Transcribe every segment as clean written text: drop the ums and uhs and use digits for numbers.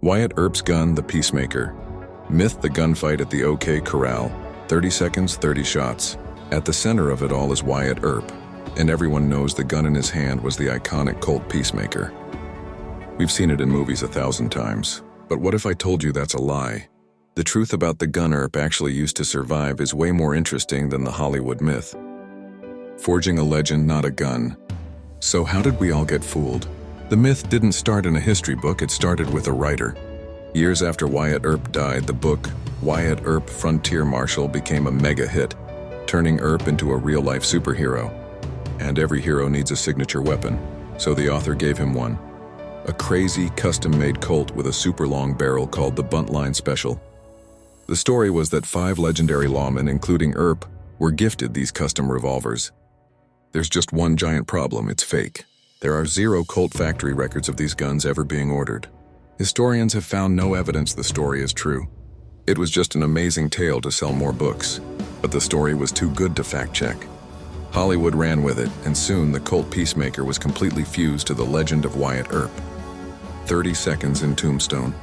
Wyatt Earp's gun, the Peacemaker. Myth, the gunfight at the OK Corral. 30 seconds, 30 shots. At the center of it all is Wyatt Earp, and everyone knows the gun in his hand was the iconic Colt Peacemaker. We've seen it in movies 1,000 times, but what if I told you that's a lie? The truth about the gun Earp actually used to survive is way more interesting than the Hollywood myth. Forging a legend, not a gun. So how did we all get fooled? The myth didn't start in a history book, it started with a writer. Years after Wyatt Earp died, the book, Wyatt Earp, Frontier Marshal, became a mega hit, turning Earp into a real-life superhero. And every hero needs a signature weapon, so the author gave him one. A crazy, custom-made Colt with a super long barrel called the Buntline Special. The story was that 5 legendary lawmen, including Earp, were gifted these custom revolvers. There's just one giant problem, it's fake. There are 0 Colt factory records of these guns ever being ordered. Historians have found no evidence the story is true. It was just an amazing tale to sell more books, but the story was too good to fact-check. Hollywood ran with it, and soon the Colt Peacemaker was completely fused to the legend of Wyatt Earp. 30 seconds in Tombstone.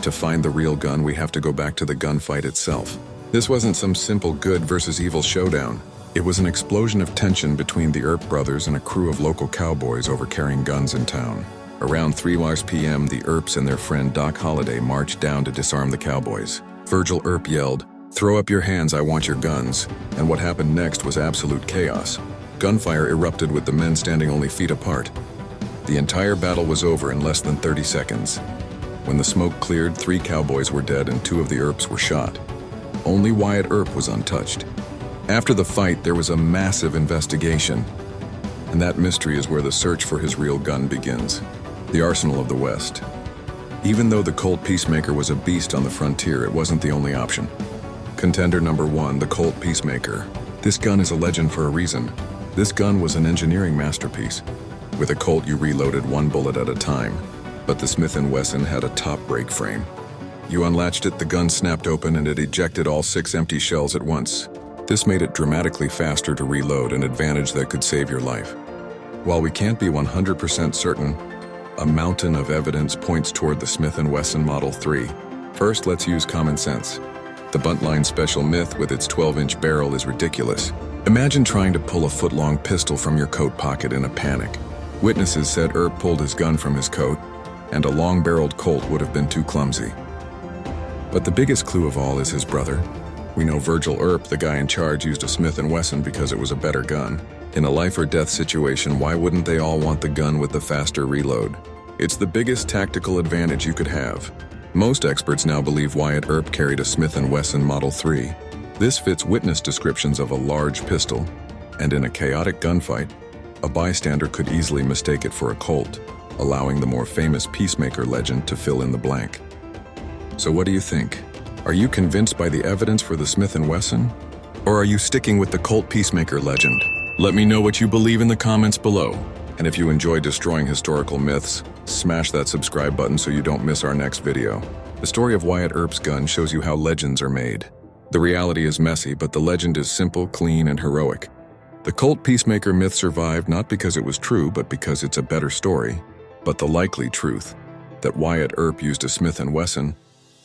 To find the real gun, we have to go back to the gunfight itself. This wasn't some simple good versus evil showdown. It was an explosion of tension between the Earp brothers and a crew of local cowboys over carrying guns in town. Around 3 p.m., the Earps and their friend Doc Holliday marched down to disarm the cowboys. Virgil Earp yelled, "Throw up your hands, I want your guns." And what happened next was absolute chaos. Gunfire erupted with the men standing only feet apart. The entire battle was over in less than 30 seconds. When the smoke cleared, 3 cowboys were dead and 2 of the Earps were shot. Only Wyatt Earp was untouched. After the fight, there was a massive investigation. And that mystery is where the search for his real gun begins. The arsenal of the West. Even though the Colt Peacemaker was a beast on the frontier, it wasn't the only option. Contender number 1, the Colt Peacemaker. This gun is a legend for a reason. This gun was an engineering masterpiece. With a Colt, you reloaded 1 bullet at a time, but the Smith & Wesson had a top break frame. You unlatched it, the gun snapped open, and it ejected all 6 empty shells at once. This made it dramatically faster to reload, an advantage that could save your life. While we can't be 100% certain, a mountain of evidence points toward the Smith & Wesson Model 3. First, let's use common sense. The Buntline Special myth with its 12-inch barrel is ridiculous. Imagine trying to pull a foot-long pistol from your coat pocket in a panic. Witnesses said Earp pulled his gun from his coat, and a long-barreled Colt would have been too clumsy. But the biggest clue of all is his brother. We know Virgil Earp, the guy in charge, used a Smith & Wesson because it was a better gun. In a life-or-death situation, why wouldn't they all want the gun with the faster reload? It's the biggest tactical advantage you could have. Most experts now believe Wyatt Earp carried a Smith & Wesson Model 3. This fits witness descriptions of a large pistol, and in a chaotic gunfight, a bystander could easily mistake it for a Colt, allowing the more famous Peacemaker legend to fill in the blank. So what do you think? Are you convinced by the evidence for the Smith & Wesson? Or are you sticking with the Colt Peacemaker legend? Let me know what you believe in the comments below. And if you enjoy destroying historical myths, smash that subscribe button so you don't miss our next video. The story of Wyatt Earp's gun shows you how legends are made. The reality is messy, but the legend is simple, clean, and heroic. The Colt Peacemaker myth survived not because it was true, but because it's a better story. But the likely truth, that Wyatt Earp used a Smith & Wesson,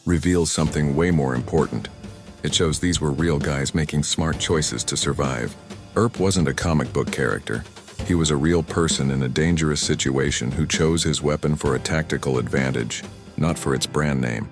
reveals something way more important. It shows these were real guys making smart choices to survive. Earp wasn't a comic book character. He was a real person in a dangerous situation who chose his weapon for a tactical advantage, not for its brand name.